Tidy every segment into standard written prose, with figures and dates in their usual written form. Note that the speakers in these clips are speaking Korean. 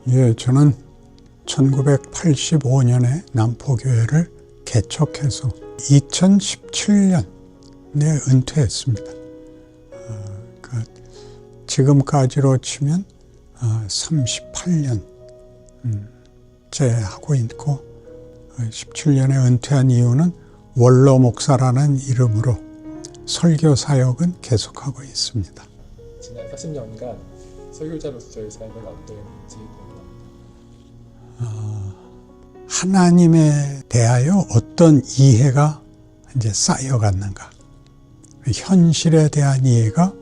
예, 저는 1985년에 남포교회를 개척해서 2017년에 은퇴했습니다. 지금까지로 치면 38년째 하고 있고, 17년에 은퇴한 이유는 원로 목사라는 이름으로 설교 사역은 계속하고 있습니다. 지난 40년간 설교자로서의 삶은 어땠는지 궁금합니다. 하나님에 대하여 어떤 이해가 이제 쌓여갔는가, 현실에 대한 이해가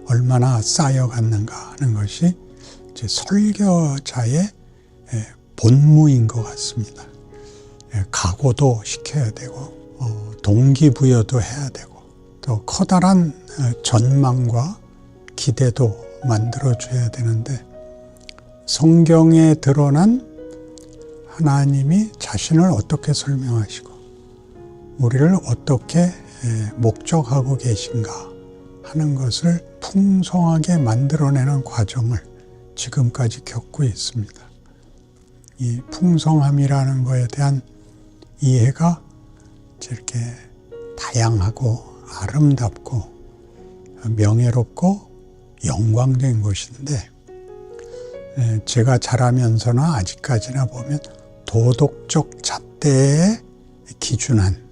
얼마나 쌓여갔는가 하는 것이 이제 설교자의 본무인 것 같습니다. 각오도 시켜야 되고, 동기부여도 해야 되고, 또 커다란 전망과 기대도 만들어줘야 되는데, 성경에 드러난 하나님이 자신을 어떻게 설명하시고 우리를 어떻게 목적하고 계신가 하는 것을 풍성하게 만들어내는 과정을 지금까지 겪고 있습니다. 이 풍성함이라는 것에 대한 이해가 이렇게 다양하고 아름답고 명예롭고 영광된 것인데, 제가 자라면서나 아직까지나 보면 도덕적 잣대에 기준한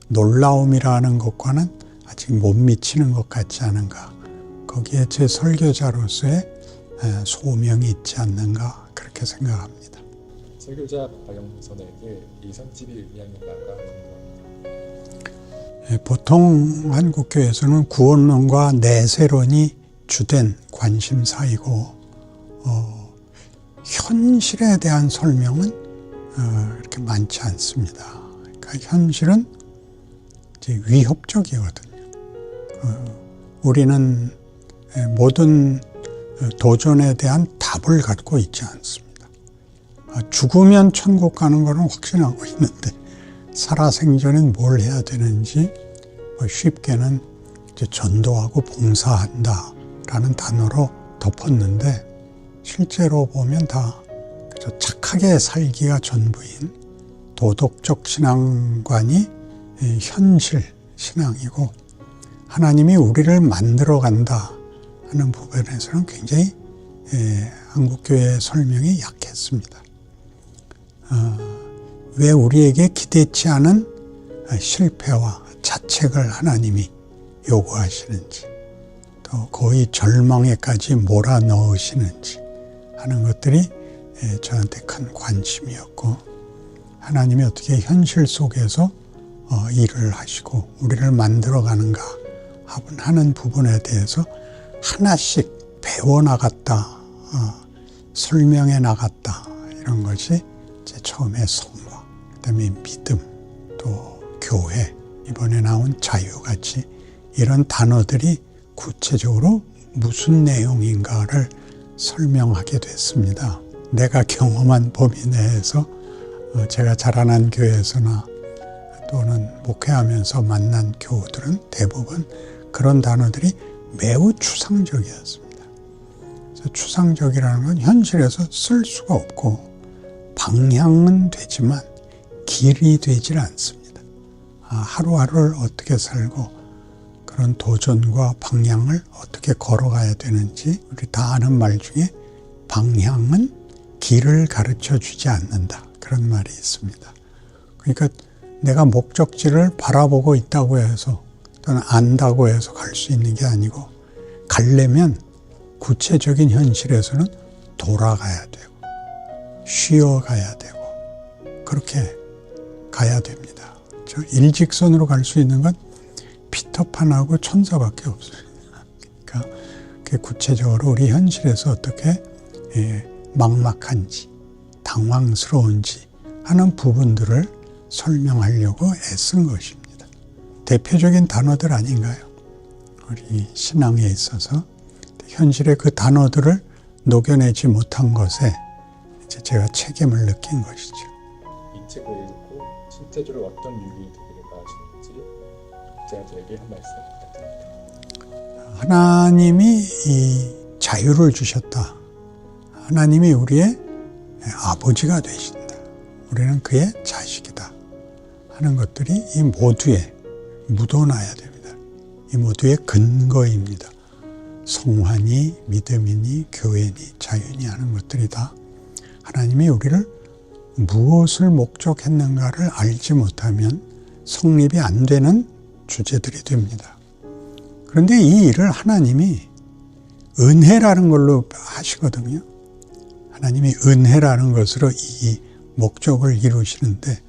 놀라움이라는 것과는 아직 못 미치는 것 같지 않은가, 거기에 제 설교자로서의 소명이 있지 않는가, 그렇게 생각합니다. 설교자 박영선에게 이 선집이 의미하는 바가 궁금합니다. 보통 한국교회에서는 구원론과 내세론이 주된 관심사이고, 현실에 대한 설명은 이렇게 많지 않습니다. 그러니까 현실은 이제 위협적이거든요. 우리는 모든 도전에 대한 답을 갖고 있지 않습니다. 죽으면 천국 가는 거는 확신하고 있는데, 살아생전엔 뭘 해야 되는지 쉽게는 이제 전도하고 봉사한다라는 단어로 덮었는데, 실제로 보면 다 착하게 살기가 전부인 도덕적 신앙관이 현실 신앙이고, 하나님이 우리를 만들어 간다 하는 부분에서는 굉장히 한국교회의 설명이 약했습니다. 왜 우리에게 기대치 않은 실패와 자책을 하나님이 요구하시는지, 또 거의 절망에까지 몰아넣으시는지 하는 것들이 저한테 큰 관심이었고, 하나님이 어떻게 현실 속에서 일을 하시고 우리를 만들어가는가 하는 부분에 대해서 하나씩 배워나갔다, 설명해 나갔다, 이런 것이 제 처음에 성과, 그다음에 믿음, 또 교회, 이번에 나온 자유같이 이런 단어들이 구체적으로 무슨 내용인가를 설명하게 됐습니다. 내가 경험한 범위 내에서 제가 자라난 교회에서나 또는 목회하면서 만난 교우들은 대부분 그런 단어들이 매우 추상적이었습니다. 그래서 추상적이라는 건 현실에서 쓸 수가 없고, 방향은 되지만 길이 되질 않습니다. 하루하루를 어떻게 살고 그런 도전과 방향을 어떻게 걸어가야 되는지, 우리 다 아는 말 중에 방향은 길을 가르쳐 주지 않는다, 그런 말이 있습니다. 그러니까 내가 목적지를 바라보고 있다고 해서 또는 안다고 해서 갈 수 있는 게 아니고, 가려면 구체적인 현실에서는 돌아가야 되고 쉬어가야 되고 그렇게 가야 됩니다. 저 일직선으로 갈 수 있는 건 피터판하고 천사밖에 없어요. 그러니까 그 구체적으로 우리 현실에서 어떻게 막막한지 당황스러운지 하는 부분들을 설명하려고 애쓴 것입니다. 대표적인 단어들 아닌가요? 우리 신앙에 있어서 현실의 그 단어들을 녹여내지 못한 것에 이제 제가 책임을 느낀 것이죠. 이 책을 읽고 실제적으로 어떤 유익이 되기를 바라시는지 제가 저에게 한 말씀 부탁드립니다. 하나님이 이 자유를 주셨다. 하나님이 우리의 아버지가 되신다. 우리는 그의 자식이다. 하는 것들이 이 모두에 묻어놔야 됩니다. 이 모두의 근거입니다. 성화니 믿음이니 교회니 자유니 하는 것들이 다 하나님이 우리를 무엇을 목적했는가를 알지 못하면 성립이 안 되는 주제들이 됩니다. 그런데 이 일을 하나님이 은혜라는 걸로 하시거든요. 하나님이 은혜라는 것으로 이 목적을 이루시는데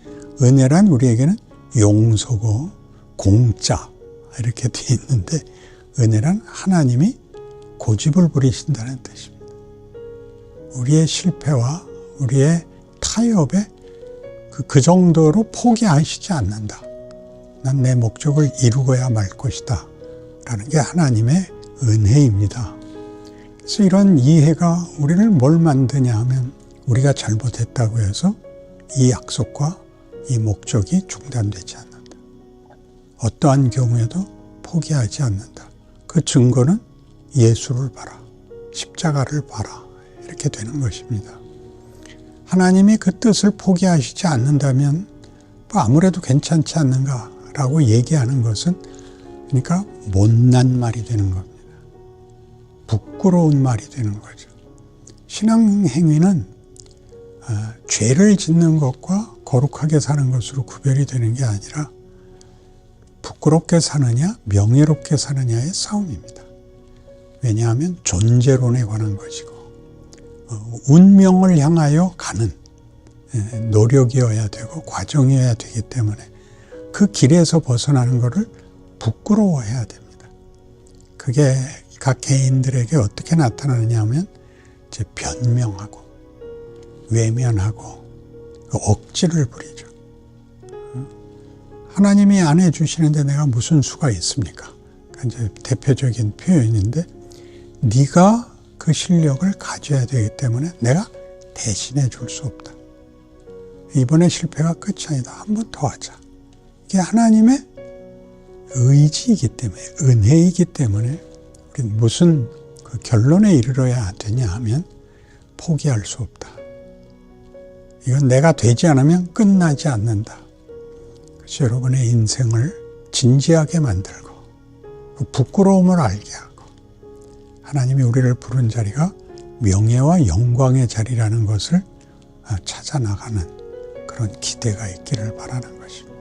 은혜란 우리에게는 용서고 공짜 이렇게 되어 있는데 은혜란 하나님이 고집을 부리신다는 뜻입니다. 우리의 실패와 우리의 타협에 그 정도로 포기하시지 않는다. 난 내 목적을 이루고야 말 것이다. 라는 게 하나님의 은혜입니다. 그래서 이런 이해가 우리를 뭘 만드냐 하면 우리가 잘못했다고 해서 이 약속과 이 목적이 중단되지 않는다. 어떠한 경우에도 포기하지 않는다. 그 증거는 예수를 봐라. 십자가를 봐라. 이렇게 되는 것입니다. 하나님이 그 뜻을 포기하시지 않는다면 아무래도 괜찮지 않는가라고 얘기하는 것은 그러니까 못난 말이 되는 겁니다. 부끄러운 말이 되는 거죠. 신앙 행위는 죄를 짓는 것과 거룩하게 사는 것으로 구별이 되는 게 아니라 부끄럽게 사느냐 명예롭게 사느냐의 싸움입니다. 왜냐하면 존재론에 관한 것이고 운명을 향하여 가는 노력이어야 되고 과정이어야 되기 때문에 그 길에서 벗어나는 것을 부끄러워해야 됩니다. 그게 각 개인들에게 어떻게 나타나느냐 하면 이제 변명하고 외면하고 억지를 부리죠. 하나님이 안 해주시는데 내가 무슨 수가 있습니까? 이제 대표적인 표현인데 네가 그 실력을 가져야 되기 때문에 내가 대신해 줄 수 없다. 이번에 실패가 끝이 아니다. 한 번 더 하자. 이게 하나님의 의지이기 때문에 은혜이기 때문에 우리는 무슨 그 결론에 이르러야 되냐 하면 포기할 수 없다. 이건 내가 되지 않으면 끝나지 않는다. 그래서 여러분의 인생을 진지하게 만들고 그 부끄러움을 알게 하고 하나님이 우리를 부른 자리가 명예와 영광의 자리라는 것을 찾아 나가는 그런 기대가 있기를 바라는 것입니다.